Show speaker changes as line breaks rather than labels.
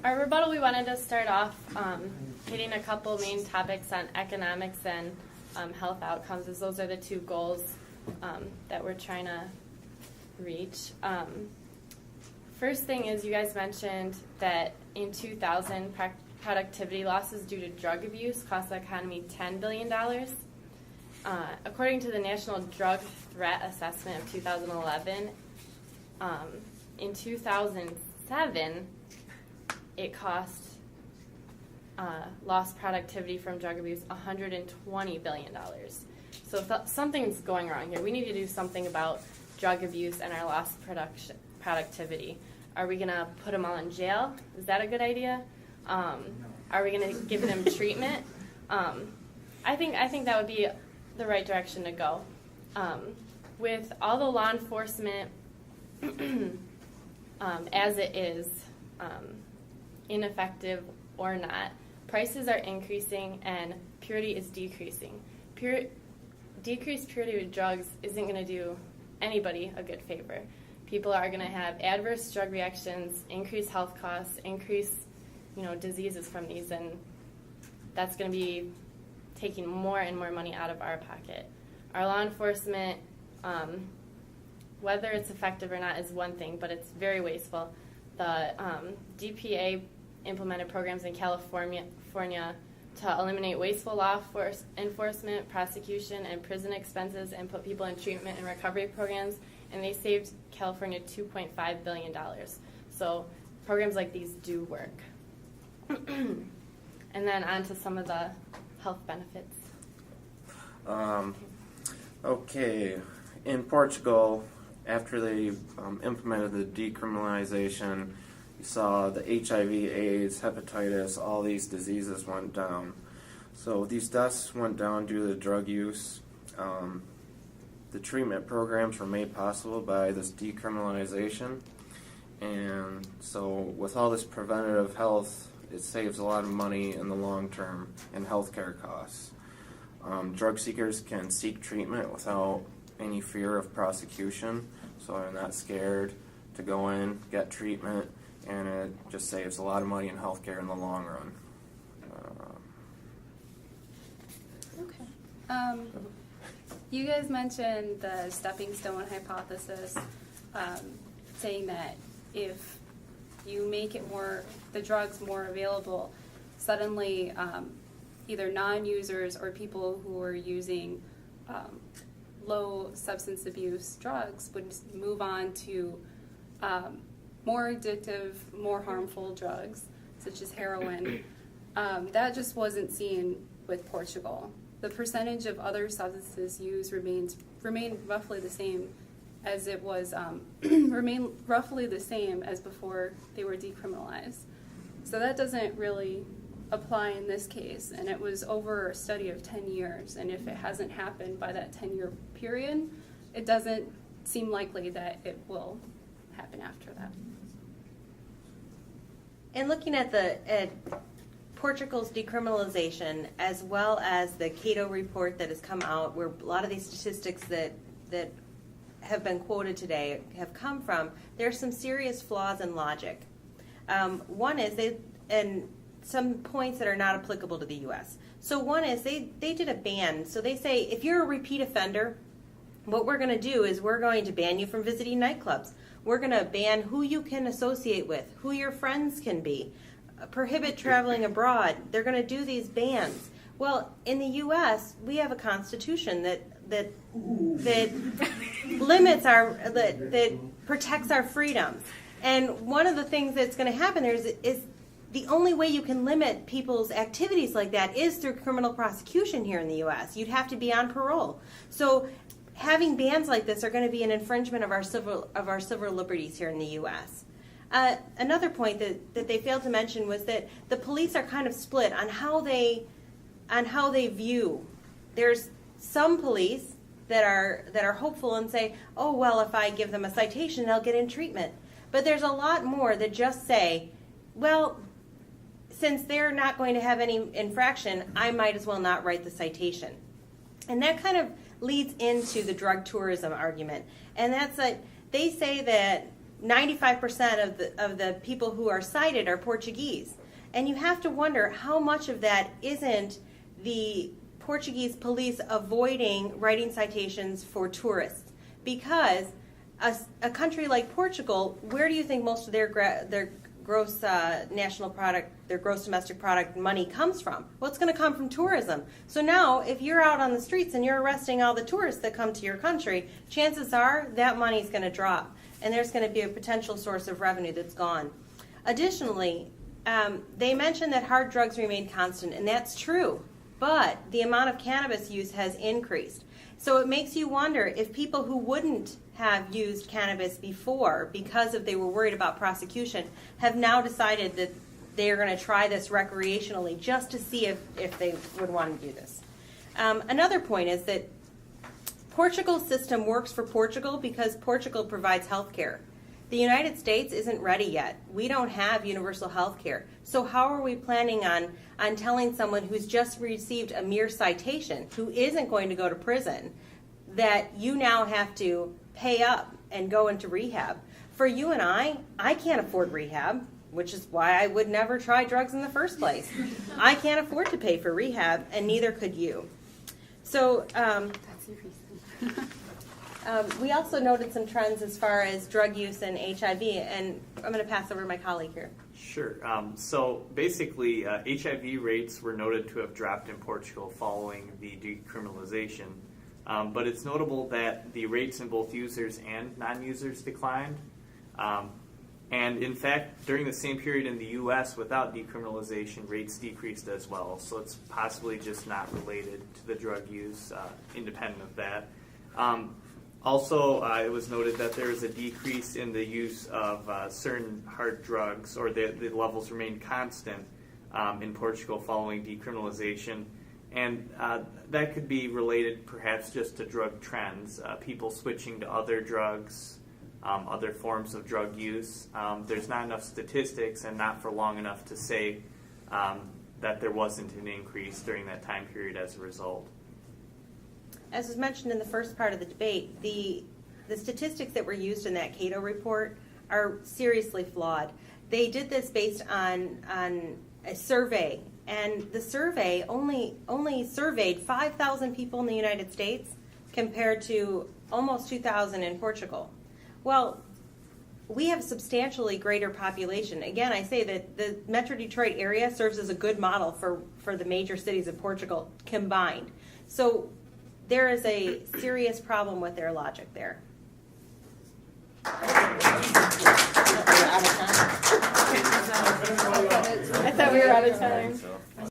Our rebuttal, we wanted to start off hitting a couple main topics on economics and health outcomes, as those are the two goals that we're trying to reach. First thing is, you guys mentioned that in 2000, productivity losses due to drug abuse cost the economy $10 billion. According to the National Drug Threat Assessment of 2011, in 2007, it cost lost productivity from drug abuse $120 billion. So something's going wrong here. We need to do something about drug abuse and our lost productivity. Are we going to put them all in jail? Is that a good idea? Are we going to give them treatment? I think that would be the right direction to go. With all the law enforcement as it is, ineffective or not, prices are increasing and purity is decreasing. Decreased purity of drugs isn't going to do anybody a good favor. People are going to have adverse drug reactions, increased health costs, increased diseases from these, and that's going to be taking more and more money out of our pocket. Our law enforcement, whether it's effective or not is one thing, but it's very wasteful. The DPA implemented programs in California to eliminate wasteful law enforcement, prosecution, and prison expenses and put people in treatment and recovery programs, and they saved California $2.5 billion. So programs like these do work. And then on to some of the health benefits.
Okay, in Portugal, after they implemented the decriminalization, you saw the HIV, AIDS, hepatitis, all these diseases went down. So these deaths went down due to the drug use. The treatment programs were made possible by this decriminalization. And so with all this preventative health, it saves a lot of money in the long term in healthcare costs. Drug seekers can seek treatment without any fear of prosecution, so they're not scared to go in, get treatment, and it just saves a lot of money in healthcare in the long run.
Okay. You guys mentioned the stepping stone hypothesis, saying that if you make it the drugs more available, suddenly either non-users or people who are using low substance abuse drugs would move on to more addictive, more harmful drugs, such as heroin. That just wasn't seen with Portugal. The percentage of other substances used remained roughly the same as it was, remained roughly the same as before they were decriminalized. So that doesn't really apply in this case, and it was over a study of 10 years, and if it hasn't happened by that 10-year period, it doesn't seem likely that it will happen after that.
And looking at Portugal's decriminalization, as well as the Cato report that has come out, where a lot of these statistics that have been quoted today have come from, there are some serious flaws in logic. One is and some points that are not applicable to the U.S. So one is they did a ban. So they say if you're a repeat offender, what we're going to do is we're going to ban you from visiting nightclubs. We're going to ban who you can associate with, who your friends can be, prohibit traveling abroad. They're going to do these bans. Well, in the U.S., we have a constitution that limits that protects our freedoms. And one of the things that's going to happen there is the only way you can limit people's activities like that is through criminal prosecution here in the U.S. You'd have to be on parole. So having bans like this are going to be an infringement of our civil liberties here in the U.S. Another point that they failed to mention was that the police are kind of split on how they view. There's some police that are hopeful and say, oh well, if I give them a citation, they'll get in treatment. But there's a lot more that just say, well, since they're not going to have any infraction, I might as well not write the citation. And that kind of leads into the drug tourism argument. And that's like, they say that 95% of the people who are cited are Portuguese. And you have to wonder how much of that isn't the Portuguese police avoiding writing citations for tourists. Because a country like Portugal, where do you think most of their gross national product, their gross domestic product money comes from? Well, it's going to come from tourism. So now, if you're out on the streets and you're arresting all the tourists that come to your country, chances are that money's going to drop, and there's going to be a potential source of revenue that's gone. Additionally, they mentioned that hard drugs remain constant, and that's true, but the amount of cannabis use has increased. So it makes you wonder if people who wouldn't have used cannabis before because they were worried about prosecution have now decided that they are going to try this recreationally just to see if they would want to do this. Another point is that Portugal's system works for Portugal because Portugal provides health care. The United States isn't ready yet. We don't have universal health care. So how are we planning on telling someone who's just received a mere citation, who isn't going to go to prison, that you now have to pay up and go into rehab? For you and I can't afford rehab, which is why I would never try drugs in the first place. I can't afford to pay for rehab, and neither could you. So
That's your reason.
we also noted some trends as far as drug use and HIV, and I'm going to pass over to my colleague here.
Sure. So basically, HIV rates were noted to have dropped in Portugal following the decriminalization. But it's notable that the rates in both users and non-users declined. And in fact, during the same period in the U.S. without decriminalization, rates decreased as well. So it's possibly just not related to the drug use, independent of that. Also, it was noted that there was a decrease in the use of certain hard drugs, or the levels remained constant in Portugal following decriminalization. And that could be related perhaps just to drug trends, people switching to other drugs, other forms of drug use. There's not enough statistics and not for long enough to say that there wasn't an increase during that time period as a result.
As was mentioned in the first part of the debate, the statistics that were used in that Cato report are seriously flawed. They did this based on a survey, and the survey only surveyed 5,000 people in the United States compared to almost 2,000 in Portugal. Well, we have a substantially greater population. Again, I say that the Metro Detroit area serves as a good model for the major cities of Portugal combined. So there is a serious problem with their logic there.
I thought we were out of time.